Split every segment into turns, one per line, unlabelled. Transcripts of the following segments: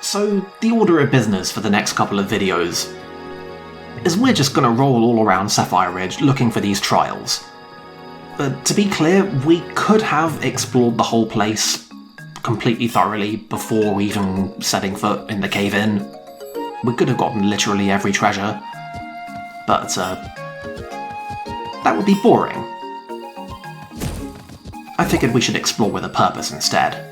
So, the order of business for the next couple of videos is we're just gonna roll all around Sapphire Ridge looking for these trials. But to be clear, we could have explored the whole place completely thoroughly before even setting foot in the cave-in. We could have gotten literally every treasure, but that would be boring. I figured we should explore with a purpose instead.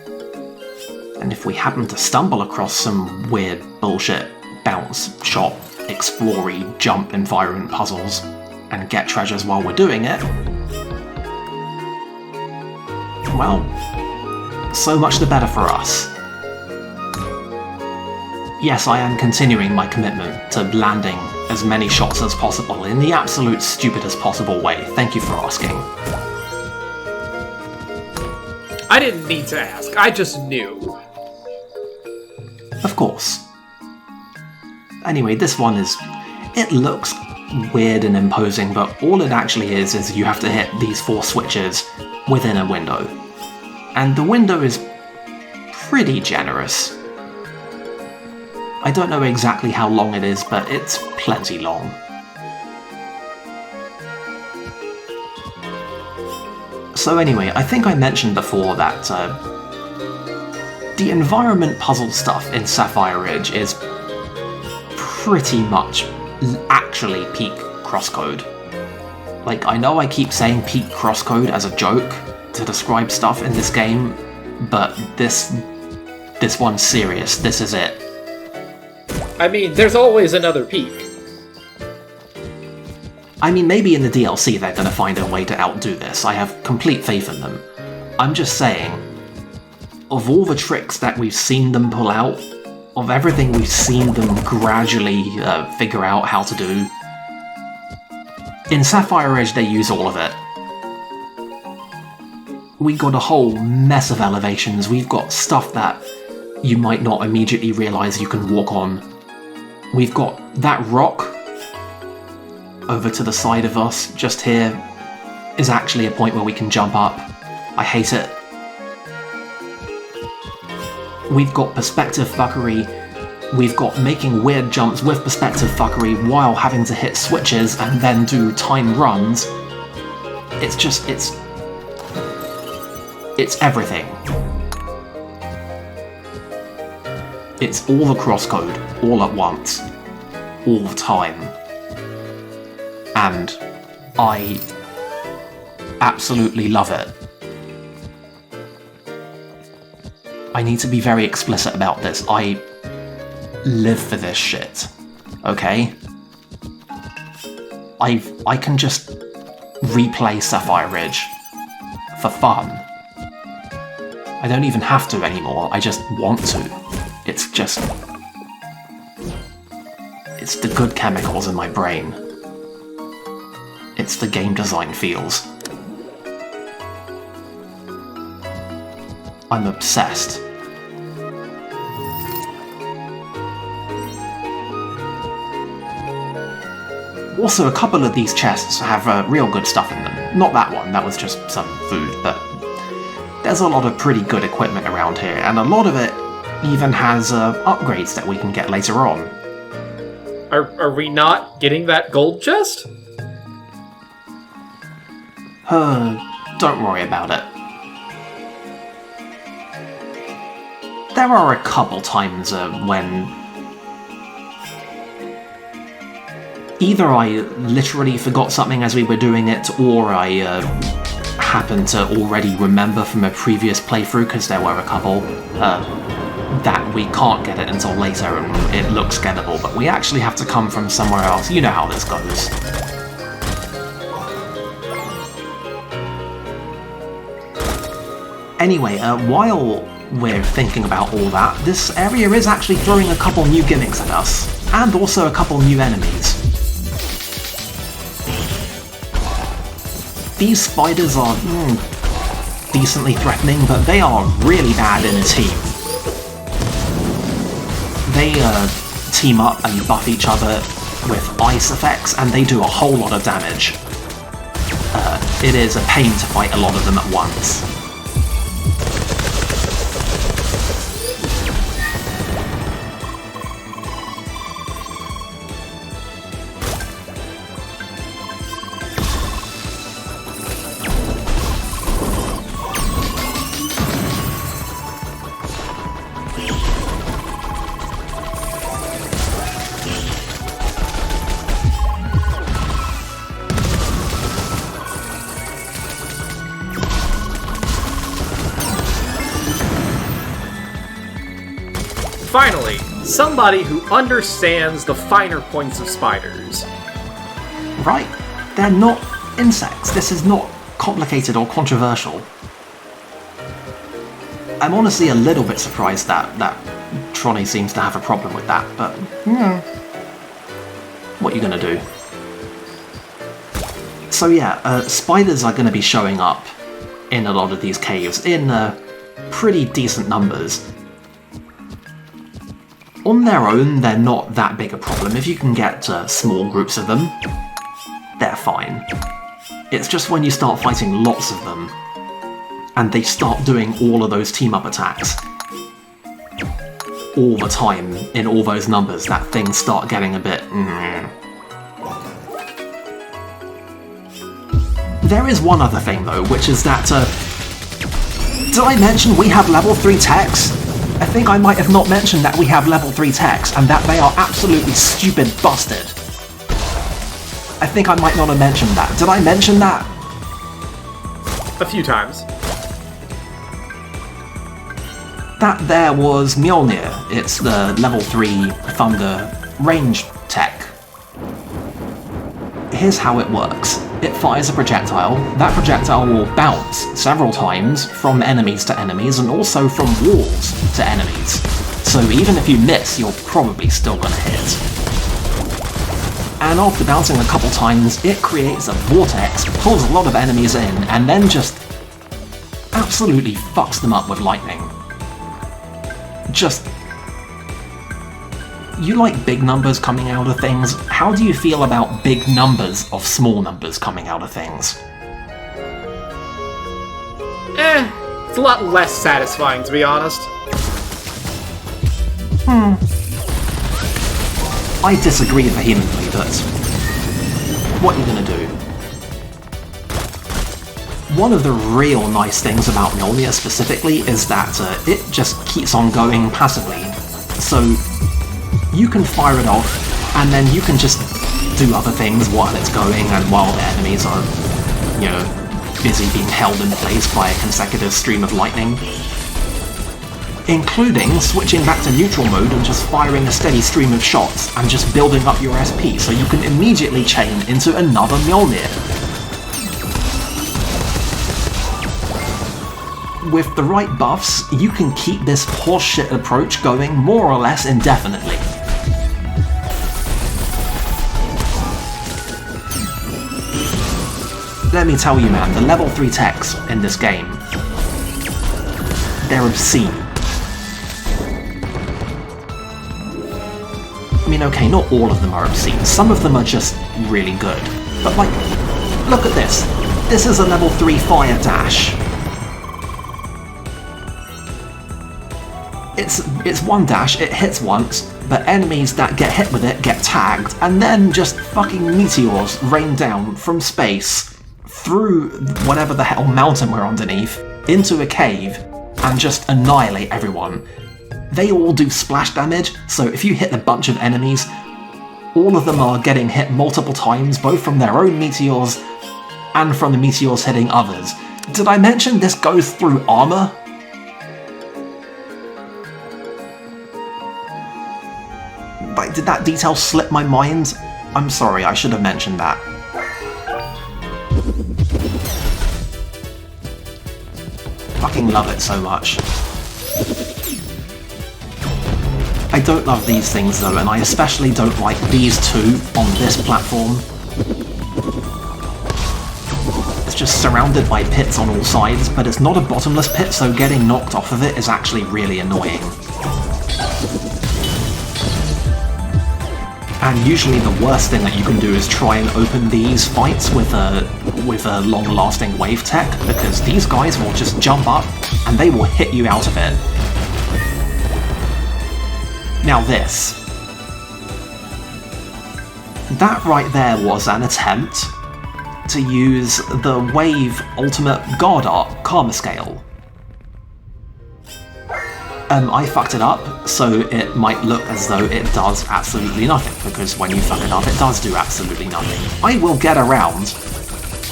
And if we happen to stumble across some weird bullshit bounce, shot, explory, jump environment puzzles and get treasures while we're doing it, well, so much the better for us. Yes, I am continuing my commitment to landing as many shots as possible in the absolute stupidest possible way. Thank you for asking.
I didn't need to ask, I just knew.
Of course. Anyway, this one it looks weird and imposing, but all it actually is you have to hit these 4 switches within a window. And the window is pretty generous. I don't know exactly how long it is, but it's plenty long. So anyway, I think I mentioned before that the environment puzzle stuff in Sapphire Ridge is pretty much actually peak CrossCode. Like, I know I keep saying peak CrossCode as a joke to describe stuff in this game, but this one's serious. This is it.
I mean, there's always another peak.
I mean, maybe in the DLC they're gonna find a way to outdo this. I have complete faith in them. I'm just saying, of all the tricks that we've seen them pull out, of everything we've seen them gradually figure out how to do, in Sapphire Ridge they use all of it. We got a whole mess of elevations, we've got stuff that you might not immediately realise you can walk on. We've got that rock over to the side of us, just here, is actually a point where we can jump up. I hate it. We've got perspective fuckery. We've got making weird jumps with perspective fuckery while having to hit switches and then do timed runs. It's just, it's everything. It's all the CrossCode, all at once, all the time. And I absolutely love it. I need to be very explicit about this. I live for this shit, okay? I can just replay Sapphire Ridge for fun. I don't even have to anymore, I just want to. It's the good chemicals in my brain. It's the game design feels. I'm obsessed. Also, a couple of these chests have real good stuff in them. Not that one, that was just some food, but there's a lot of pretty good equipment around here, and a lot of it even has upgrades that we can get later on.
Are we not getting that gold chest?
Don't worry about it. There are a couple times when either I literally forgot something as we were doing it, or I happened to already remember from a previous playthrough, because there were a couple, that we can't get it until later and it looks gettable, but we actually have to come from somewhere else. You know how this goes. Anyway, while we're thinking about all that, this area is actually throwing a couple new gimmicks at us, and also a couple new enemies. These spiders are decently threatening, but they are really bad in a team. They team up and buff each other with ice effects, and they do a whole lot of damage. It is a pain to fight a lot of them at once.
Finally, somebody who understands the finer points of spiders.
Right? They're not insects. This is not complicated or controversial. I'm honestly a little bit surprised that Tronny seems to have a problem with that, but what are you gonna do? So yeah, spiders are gonna be showing up in a lot of these caves in pretty decent numbers. On their own, they're not that big a problem. If you can get small groups of them, they're fine. It's just when you start fighting lots of them, and they start doing all of those team-up attacks all the time in all those numbers, that things start getting a bit... There is one other thing though, which is that... did I mention we have level 3 techs? I think I might have not mentioned that we have level 3 techs, and that they are absolutely stupid busted. I think I might not have mentioned that. Did I mention that?
A few times.
That there was Mjolnir. It's the level 3 Thunder range tech. Here's how it works. It fires a projectile. That projectile will bounce several times from enemies to enemies and also from walls to enemies. So even if you miss, you're probably still gonna hit. And after bouncing a couple times, it creates a vortex, pulls a lot of enemies in, and then just absolutely fucks them up with lightning. Just... You like big numbers coming out of things? How do you feel about big numbers of small numbers coming out of things?
It's a lot less satisfying, to be honest.
I disagree vehemently, but what are you gonna do? One of the real nice things about Mjolnir specifically is that it just keeps on going passively. So you can fire it off, and then you can just do other things while it's going and while the enemies are, you know, busy being held in place by a consecutive stream of lightning. Including switching back to neutral mode and just firing a steady stream of shots and just building up your SP so you can immediately chain into another Mjolnir. With the right buffs, you can keep this horseshit approach going more or less indefinitely. Let me tell you man, the level 3 techs in this game, they're obscene. I mean, okay, not all of them are obscene, some of them are just really good. But like, look at this. This is a level 3 fire dash. It's one dash, it hits once, but enemies that get hit with it get tagged, and then just fucking meteors rain down from space through whatever the hell mountain we're underneath, into a cave, and just annihilate everyone. They all do splash damage, so if you hit a bunch of enemies, all of them are getting hit multiple times, both from their own meteors and from the meteors hitting others. Did I mention this goes through armor? Like, did that detail slip my mind? I'm sorry, I should have mentioned that. Fucking love it so much. I don't love these things though, and I especially don't like these two on this platform. It's just surrounded by pits on all sides, but it's not a bottomless pit, so getting knocked off of it is actually really annoying. And usually the worst thing that you can do is try and open these fights with a long-lasting wave tech, because these guys will just jump up and they will hit you out of it. Now this. That right there was an attempt to use the Wave Ultimate God Art Karma Scale. I fucked it up, so it might look as though it does absolutely nothing, because when you fuck it up, it does do absolutely nothing. I will get around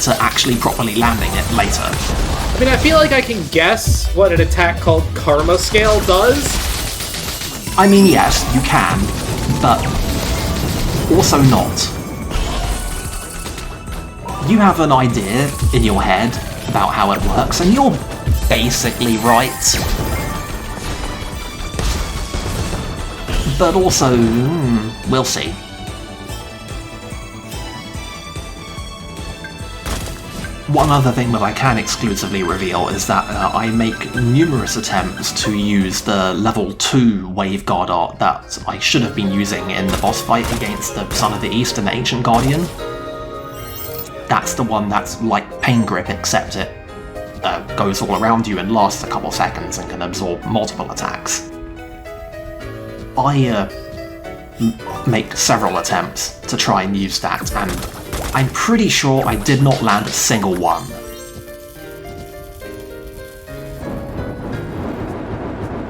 to actually properly landing it later.
I mean, I feel like I can guess what an attack called Karma Scale does.
I mean, yes, you can, but also not. You have an idea in your head about how it works, and you're basically right. But also, we'll see. One other thing that I can exclusively reveal is that I make numerous attempts to use the level 2 Wave Guard art that I should have been using in the boss fight against the Son of the East and the Ancient Guardian. That's the one that's like Pain Grip, except it goes all around you and lasts a couple seconds and can absorb multiple attacks. I make several attempts to try and use that, and I'm pretty sure I did not land a single one.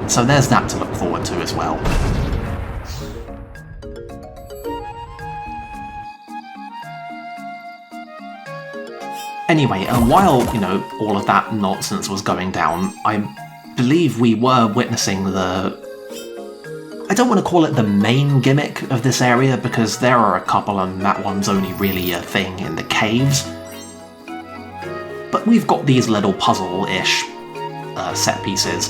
So there's that to look forward to as well. Anyway, while, all of that nonsense was going down, I believe we were witnessing I don't want to call it the main gimmick of this area, because there are a couple and that one's only really a thing in the caves. But we've got these little puzzle-ish set pieces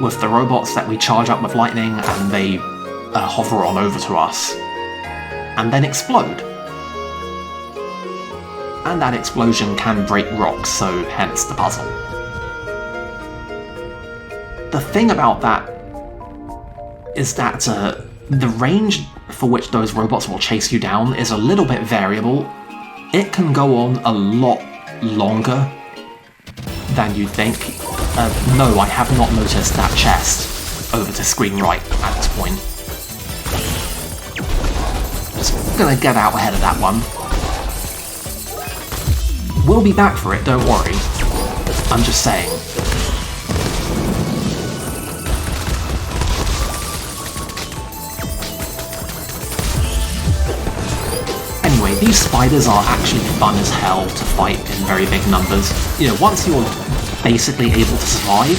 with the robots that we charge up with lightning and they hover on over to us and then explode. And that explosion can break rocks, so hence the puzzle. The thing about that is that the range for which those robots will chase you down is a little bit variable. It can go on a lot longer than you'd think. No, I have not noticed that chest over to screen right at this point. Just gonna get out ahead of that one. We'll be back for it, don't worry. I'm just saying. Anyway, these spiders are actually fun as hell to fight in very big numbers. Once you're basically able to survive,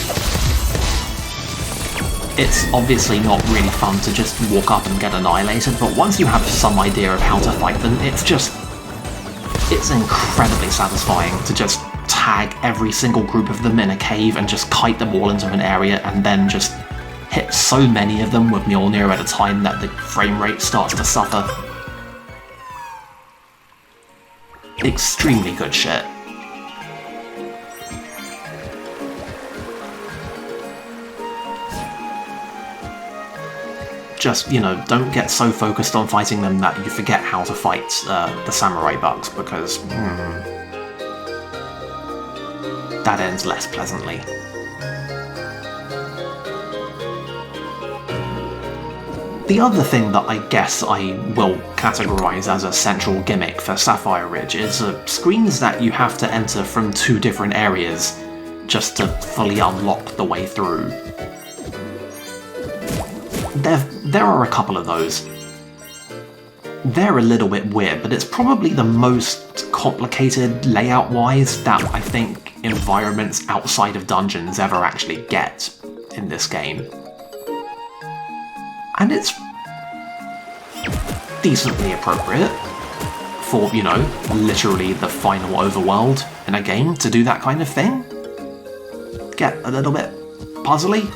it's obviously not really fun to just walk up and get annihilated, but once you have some idea of how to fight them, it's incredibly satisfying to just tag every single group of them in a cave and just kite them all into an area and then just hit so many of them with Mjolnir at a time that the frame rate starts to suffer. Extremely good shit. Just, don't get so focused on fighting them that you forget how to fight the samurai bugs, because that ends less pleasantly. The other thing that I guess I will categorize as a central gimmick for Sapphire Ridge is screens that you have to enter from 2 different areas just to fully unlock the way through. There are a couple of those. They're a little bit weird, but it's probably the most complicated layout-wise that I think environments outside of dungeons ever actually get in this game. And it's decently appropriate for, literally the final overworld in a game to do that kind of thing. Get a little bit puzzly,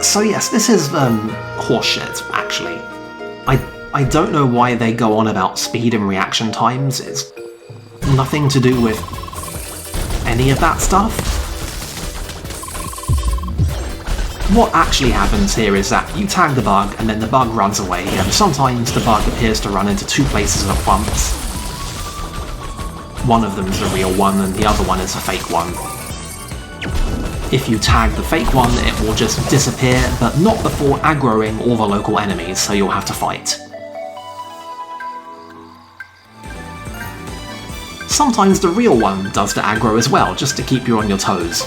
So yes, this is horseshit, actually. I don't know why they go on about speed and reaction times. It's nothing to do with any of that stuff. What actually happens here is that you tag the bug, and then the bug runs away, and sometimes the bug appears to run into 2 places at once. One of them is the real one, and the other one is a fake one. If you tag the fake one, it will just disappear, but not before aggroing all the local enemies, so you'll have to fight. sometimes the real one does the aggro as well, just to keep you on your toes.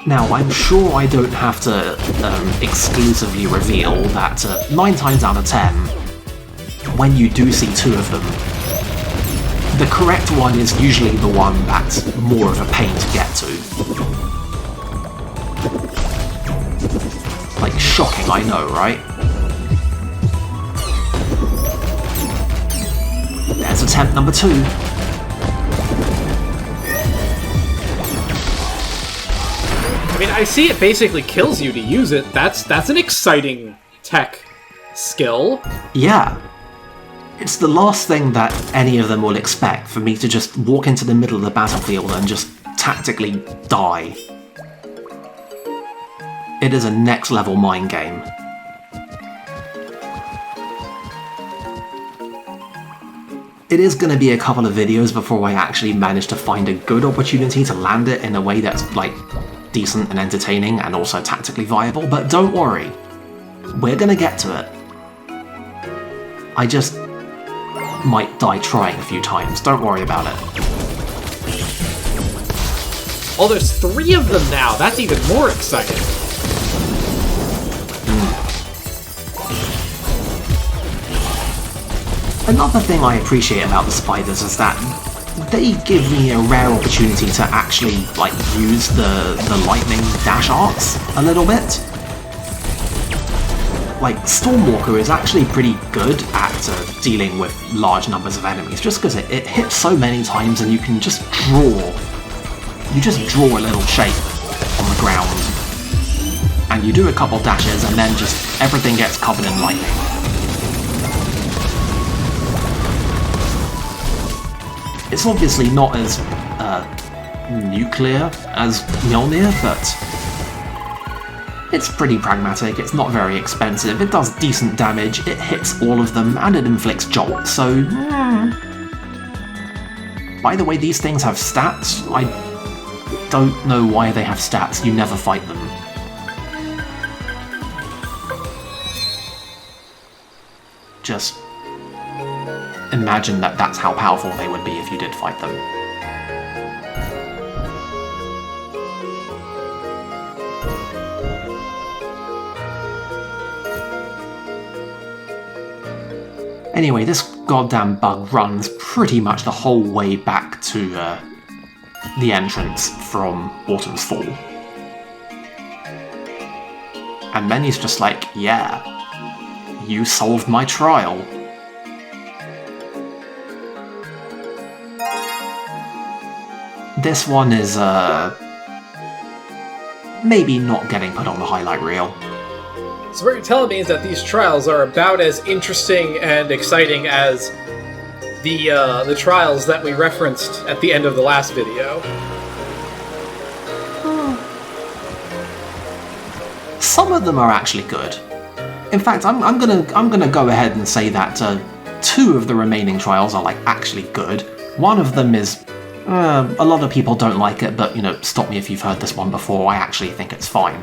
Now, I'm sure I don't have to exclusively reveal that 9 times out of 10, when you do see 2 of them, the correct one is usually the one that's more of a pain to get to. Like, shocking, I know, right? There's attempt number 2.
I mean, I see it basically kills you to use it. That's an exciting tech skill.
Yeah. It's the last thing that any of them will expect, for me to just walk into the middle of the battlefield and just tactically die. It is a next level mind game. It is going to be a couple of videos before I actually manage to find a good opportunity to land it in a way that's, like, decent and entertaining and also tactically viable, but don't worry. We're going to get to it. I just might die trying a few times, don't worry about it.
Oh, there's 3 of them now, that's even more exciting.
Another thing I appreciate about the spiders is that they give me a rare opportunity to actually, like, use the lightning dash arts a little bit. Like, Stormwalker is actually pretty good at dealing with large numbers of enemies, just because it hits so many times and you can just draw. You just draw a little shape on the ground. And you do a couple dashes and then just everything gets covered in lightning. It's obviously not as nuclear as Mjolnir, but it's pretty pragmatic, it's not very expensive, it does decent damage, it hits all of them, and it inflicts jolt, so... By the way, these things have stats. I don't know why they have stats, you never fight them. Just imagine that that's how powerful they would be if you did fight them. Anyway, this goddamn bug runs pretty much the whole way back to the entrance from Autumn's Fall. And then he's just like, yeah, you solved my trial. This one is, maybe not getting put on the highlight reel.
So what you're telling me is that these trials are about as interesting and exciting as the trials that we referenced at the end of the last video.
Some of them are actually good. In fact, I'm gonna go ahead and say that 2 of the remaining trials are, like, actually good. One of them is a lot of people don't like it, but, you know, stop me if you've heard this one before. I actually think it's fine.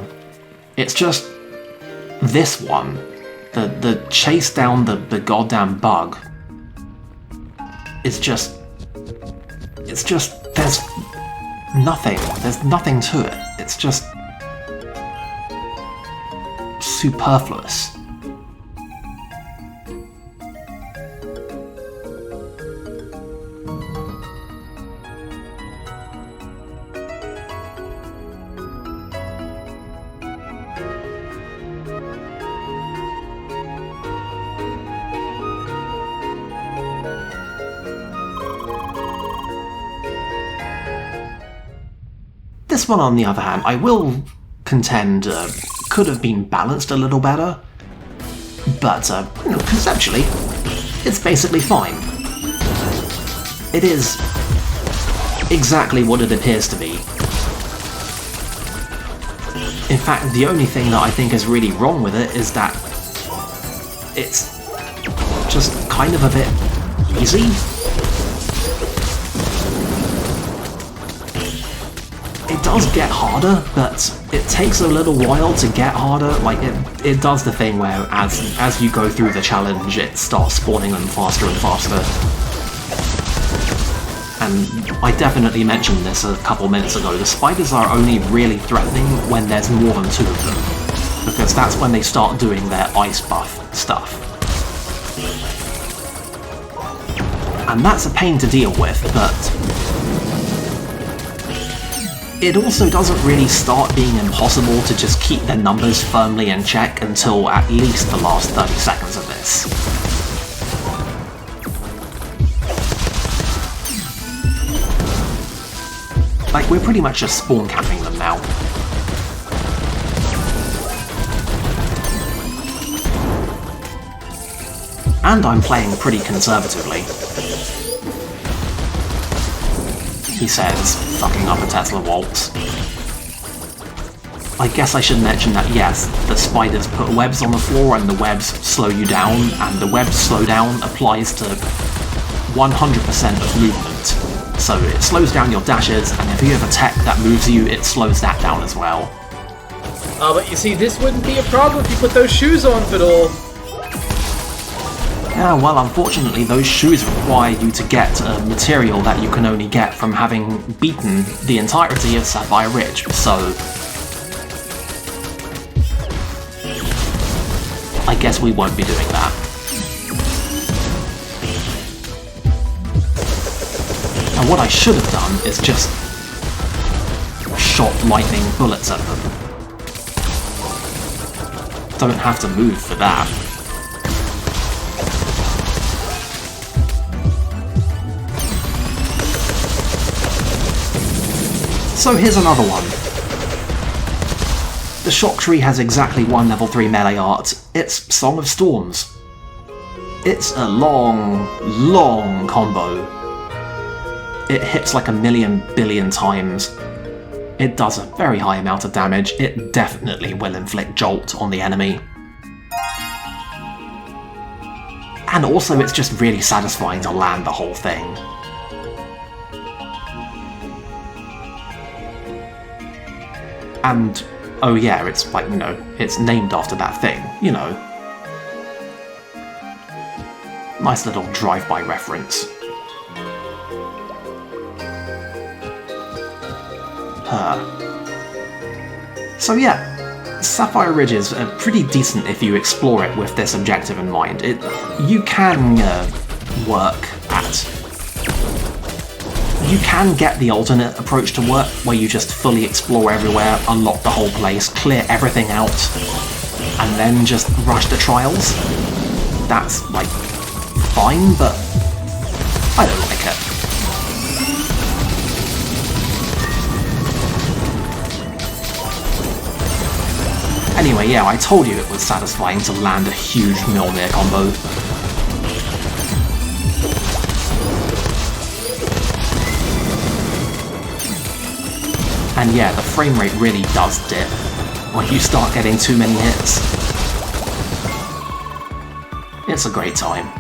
It's just this one, the chase down the goddamn bug, it's just, there's nothing to it. It's just superfluous. This one, on the other hand, I will contend could have been balanced a little better, but you know, conceptually, it's basically fine. It is exactly what it appears to be. In fact, the only thing that I think is really wrong with it is that it's just kind of a bit easy. It does get harder, but it takes a little while to get harder. Like, it does the thing where as you go through the challenge, it starts spawning them faster and faster. And I definitely mentioned this a couple minutes ago, the spiders are only really threatening when there's more than 2 of them, because that's when they start doing their ice buff stuff. And that's a pain to deal with, but it also doesn't really start being impossible to just keep their numbers firmly in check until at least the last 30 seconds of this. Like, we're pretty much just spawn camping them now. And I'm playing pretty conservatively. He says, fucking up a Tesla waltz. I guess I should mention that yes, the spiders put webs on the floor and the webs slow you down, and the webs slowdown applies to 100% of movement. So it slows down your dashes, and if you have a tech that moves you, it slows that down as well.
But you see, this wouldn't be a problem if you put those shoes on, Fiddle.
Yeah, well, unfortunately, those shoes require you to get a material that you can only get from having beaten the entirety of Sapphire Ridge, so I guess we won't be doing that. And what I should have done is just shot lightning bullets at them. Don't have to move for that. So here's another one. The Shock Tree has exactly 1 level 3 melee art. It's Song of Storms. It's a long combo. It hits like 1,000,000 billion times. It does a very high amount of damage. It definitely will inflict Jolt on the enemy. And also it's just really satisfying to land the whole thing. And, oh yeah, it's like, you know, it's named after that thing, you know. Nice little drive-by reference. So yeah, Sapphire Ridge is pretty decent if you explore it with this objective in mind. You can work at... You can get the alternate approach to work, where you just fully explore everywhere, unlock the whole place, clear everything out, and then just rush the trials. That's, like, fine, but I don't like it. Anyway, yeah, I told you it was satisfying to land a huge Mjolnir combo. And yeah, the frame rate really does dip when you start getting too many hits. It's a great time.